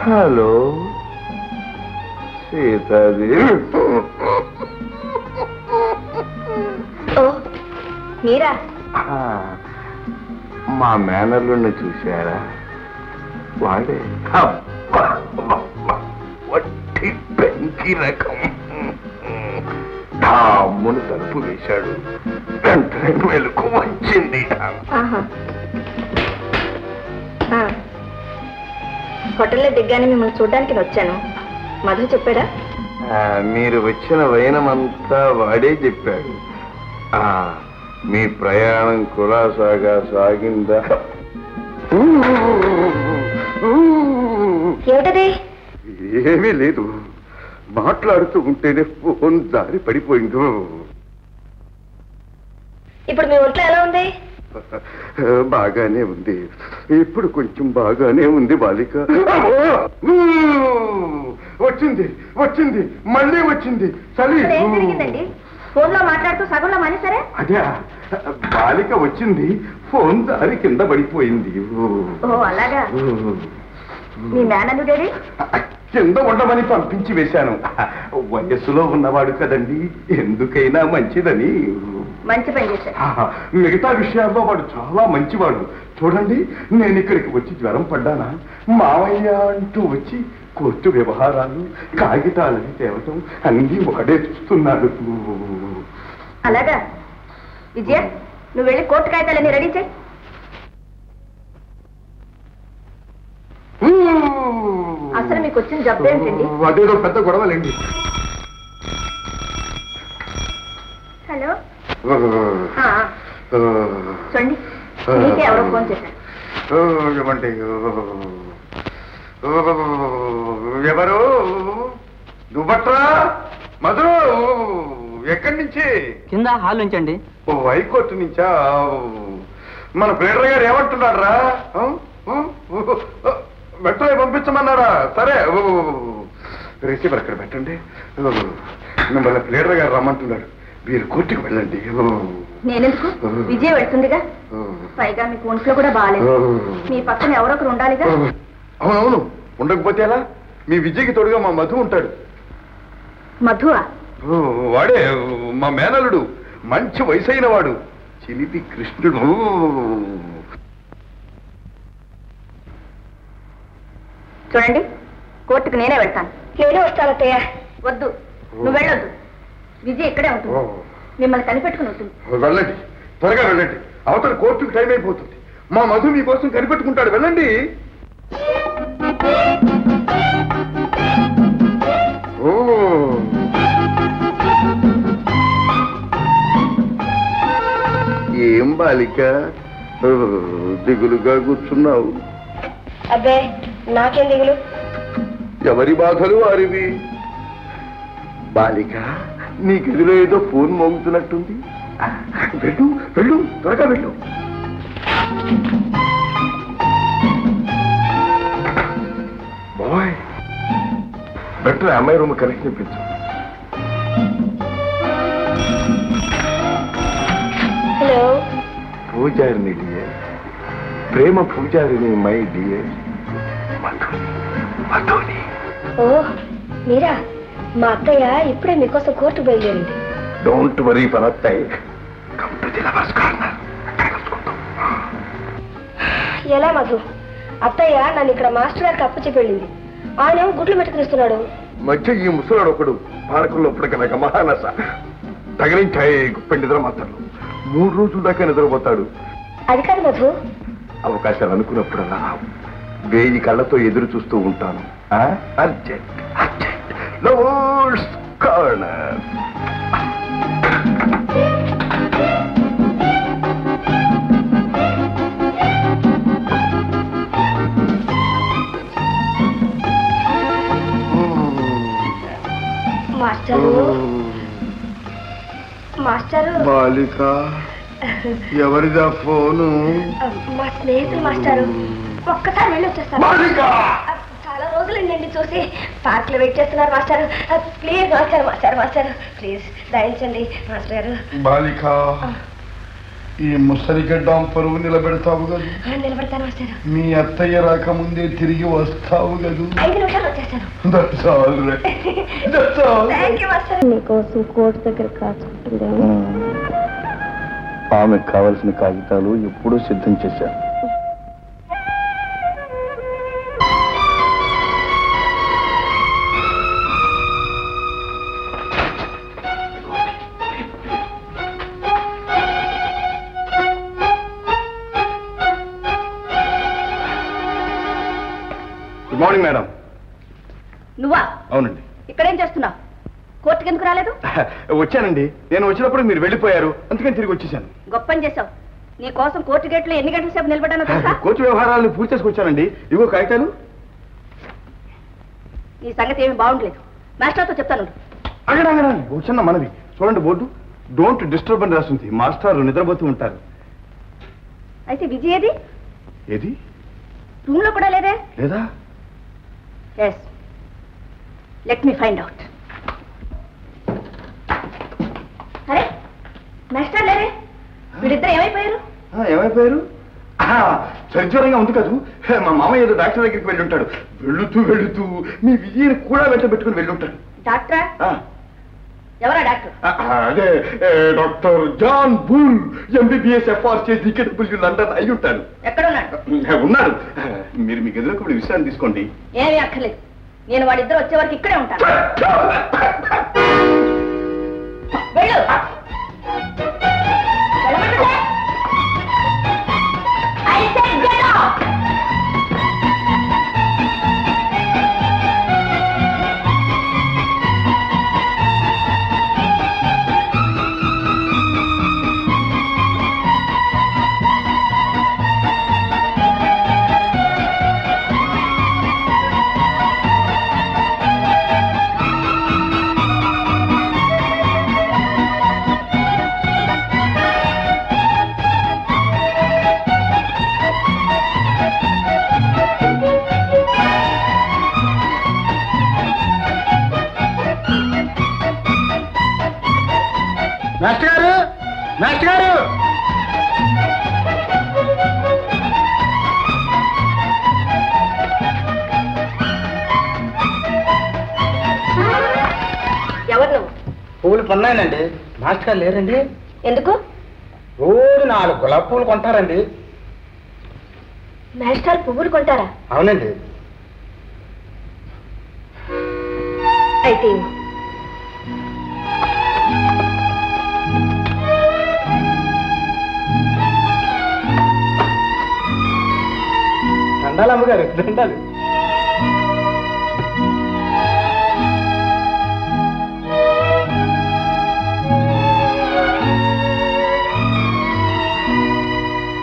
Hello Sitadevi. ఓ మీరా? మా మేనల్లుని చూశారా? వాడే వట్టి పెంకి రకం. డామ్మును తలుపు వేశాడు, వెంటనే మెలకు వచ్చింది. హోటల్లో దిగ్గానే మిమ్మల్ని చూడడానికి వచ్చాను. మధు చెప్పాడా? మీరు వచ్చిన వైనమంతా వాడే చెప్పాడు. మీ ప్రయాణం కులాసాగా సాగిందా? ఏమిటది? ఏమీ లేదు, మాట్లాడుతూ ఉంటేనే ఫోన్ జారి పడిపోయిందో. ఇప్పుడు మీ ఒంట్లో ఎలా ఉంది? బాగానే ఉంది, ఇప్పుడు కొంచెం బాగానే ఉంది బాలిక. వచ్చింది వచ్చింది, మళ్ళీ వచ్చింది చలి. ఫోన్ లో మాట్లాడుతూ సగంలో మానేసరే? అదే బాలిక వచ్చింది, ఫోన్ దారి కింద పడిపోయింది. ఓ అలాగా. మీ మేనల్లుడేడి? కింద ఉండమని పంపించి వేశాను. వయస్సులో ఉన్నవాడు కదండి, ఎందుకైనా మంచిదని. మంచి పని చేశారు. మిగతా విషయాల్లో వాడు చాలా మంచివాడు. చూడండి, నేను ఇక్కడికి వచ్చి జ్వరం పడ్డానా, మావయ్య అంటూ వచ్చి కోర్టు వ్యవహారాలు కాగితాలని తేవటం అన్నీ వాడే చూస్తున్నాడు. అలాగా. విజయ, నువ్వు వెళ్ళి కోర్టు కాగితాలన్నీ రెడీ చేయి. అసలు మీకు వచ్చిన జబ్బు ఏంటండి? అదేదో పెద్ద గొడవలేండి. హలో చూడండి, మీకే ఎవరో ఫోన్ చేశారు. ఏమంటే ఎవరు? నువ్వట్రా మధు? ఎక్కడి నుంచి? కింద హాల్ నుంచండి. ఓ హైకోర్టు నుంచా? మన ప్లేడర్ గారు ఏమంటున్నాడు రా? మెట్రో పంపించమన్నారా? సరే, రిసీవర్ అక్కడ పెట్టండి. మిమ్మల్ని ప్లేడర్ గారు రమ్మంటున్నాడు, మీరు కోర్టుకు వెళ్ళండి. నేనెందుకు? విజయ వెళ్తుందిగా, పైగా మీకు ఒంట్లో కూడా బాగాలేదు. మీ పక్కన ఎవరొకరు ఉండాలిగా. అవునవును, ఉండకపోతే ఎలా? మీ విజయ్కి తోడుగా మా మధు ఉంటాడు. మధువా? వాడే మా మేనలుడు, మంచి వయసైన వాడు, చిలిపి కృష్ణుడు. చూడండి, కోర్టుకు నేనే వెళ్తాను. నేనే వస్తానత్తయ్య. వద్దు, నువ్వు వెళ్ళొద్దు. విజయ్ ఇక్కడే ఉంటుంది, మిమ్మల్ని కనిపెట్టుకుని ఉంటుంది. వెళ్ళండి, త్వరగా వెళ్ళండి, అవతల కోర్టుకు టైం అయిపోతుంది. మా మధు మీకోసం కనిపెట్టుకుంటాడు, వెళ్ళండి. ఏం బాలిక దిగులుగా కూర్చున్నావు? అబ్బే, నాకేం దిగులు. ఎవరి బాధలు వారివి. బాలిక, నీ గదిలో ఏదో ఫోన్ మోగుతున్నట్టుంది. వెళ్ళు వెళ్ళు, త్వరగా వెళ్ళు. బాయ్, బెటర్ అమ్మాయి రూమ్ కనెక్షన్ ఇప్పించు. హలో. పూజారిని డియర్, ప్రేమ పూజారిని మై డియర్ మధుని. మధుని. ఓ మీరా? మా అత్తయ్య ఇప్పుడే మీకోసం కోర్టు బయలుదేరింది. డోంట్ వరీ ఫర్ అత్తయ్య, come to the lovers corner. ఎలా మధు? అత్తయ్య నన్ను ఇక్కడ మాస్టర్ గారికి అప్పు చెప్పి వెళ్ళింది. ఆయన గుడ్లు మెట్టుకునిస్తున్నాడు. మధ్య ఈ ముసలాడు ఒకడు పాలకుల్లో ఇప్పటికనక మహానస తగిలించాయి గుప్పె నిద్ర మాత్రలు. 3 రోజుల దాకా నిద్రపోతాడు. అది కాదు మధు, అవకాశాలు అనుకున్నప్పుడల్లా 1000 కళ్ళతో ఎదురు చూస్తూ ఉంటాను. Urgent urgent lovers corner. Master, master. బాలిక, ఎవరిదా ఫోను? మా స్నేహితులు మాస్టారు. ఒక్కసారి వెళ్ళి వచ్చేస్తాను. చాలా రోజులండి చూసి. పార్క్ లో వెయిట్ చేస్తున్నారు మాస్టారు. Please. Please, バリカ master, master master please. マスター master, マスター please. 大丈夫 master, マスటర్ ప్లీజ్. 大丈夫 మాస్టర్, マస్టర్ マスటర్ ప్లీజ్. 大丈夫 మాస్టర్, マస్టర్ マస్టర్ プリーズ 大丈夫 మాస్టర్, マスటర్ ప్లీజ్. ఈ ముసలిగడ్డాం పరువు నిలబెడతావు గదు. నిలబడతాను మాస్టర్. మీ అత్తయ్య రాకముందే తిరిగి వస్తావు గదు. 5 నిమిషాలు వచ్చేస్తాను. That's all right. That's all right. నీకోసం కోర్టు దగ్గర కాచుకుంటుందేమో. ఆమెకు కావలసిన కాగితాలు ఎప్పుడూ సిద్ధం చేశాను. Good morning madam. నువ్వా? అవునండి. ఇక్కడేం చేస్తున్నావు? కోర్టుకి ఎందుకు రాలేదు? వచ్చానండి. నేను వచ్చినప్పుడు మీరు వెళ్ళిపోయారు, అందుకని తిరిగి వచ్చేసాను. గొప్ప పని చేశావు. నీ కోసం కోర్టు గేట్లో ఎన్ని గంటల సేపు నిలబడ్డానో తెలుసా? కోర్టు వ్యవహారాలను పూర్తి చేసుకొచ్చానండి. ఇవో కాగితాలు. ఈ సంగతి ఏమి బాగుండలేదు. మాస్టర్తో చెప్తాను. అగడండి ఒక చిన్న మనవి. చూడండి, బోర్డు డోంట్ డిస్టర్బ్ అని రాస్తుంది. మాస్టర్ నిద్రపోతూ ఉంటారు. అయితే విజయ్ ఏది? ఏది? రూమ్ లో కూడా లేదే? లేదా? Yes, let me find out. అరే, మాస్టర్ లేరే? వీళ్ళిద్దరు ఏమైపోయారు? ఏమైపోయారు? సరిజ్వరంగా ఉంది కాదు. మా మామయ్య ఏదో డాక్టర్ దగ్గరికి వెళ్ళి ఉంటాడు. వెళుతూ మీ విజయని కూడా వెంట పెట్టుకుని వెళ్ళి ఉంటాడు. డాక్టరా? ఎవరా డాక్టర్? అదే doctor John Boole, MBBS FRC DKW London అయి ఉంటాడు. ఎక్కడ ఉన్నాడు? ఉన్నాడు. మీరు మీ గదిలోకి ఇప్పుడు విశ్రాంతి తీసుకోండి. ఏమీ అక్కర్లేదు. నేను వాడిద్దరు వచ్చే వరకు ఇక్కడే ఉంటాను. వెళ్ళు. వెళ్ళమంటుంటే? I said get out. Master గారు, మాస్టర్ గారు! ఎవరు నువ్వు? పువ్వులు కొన్నానండి. మాస్టర్ గారు లేరండి? ఎందుకు? రోజు 4 గులాబీ పువ్వులు కొంటారండి. మాస్టర్ పువ్వులు కొంటారా? అవునండి. అయితే దండాలు అమ్మగారు, దండాలు.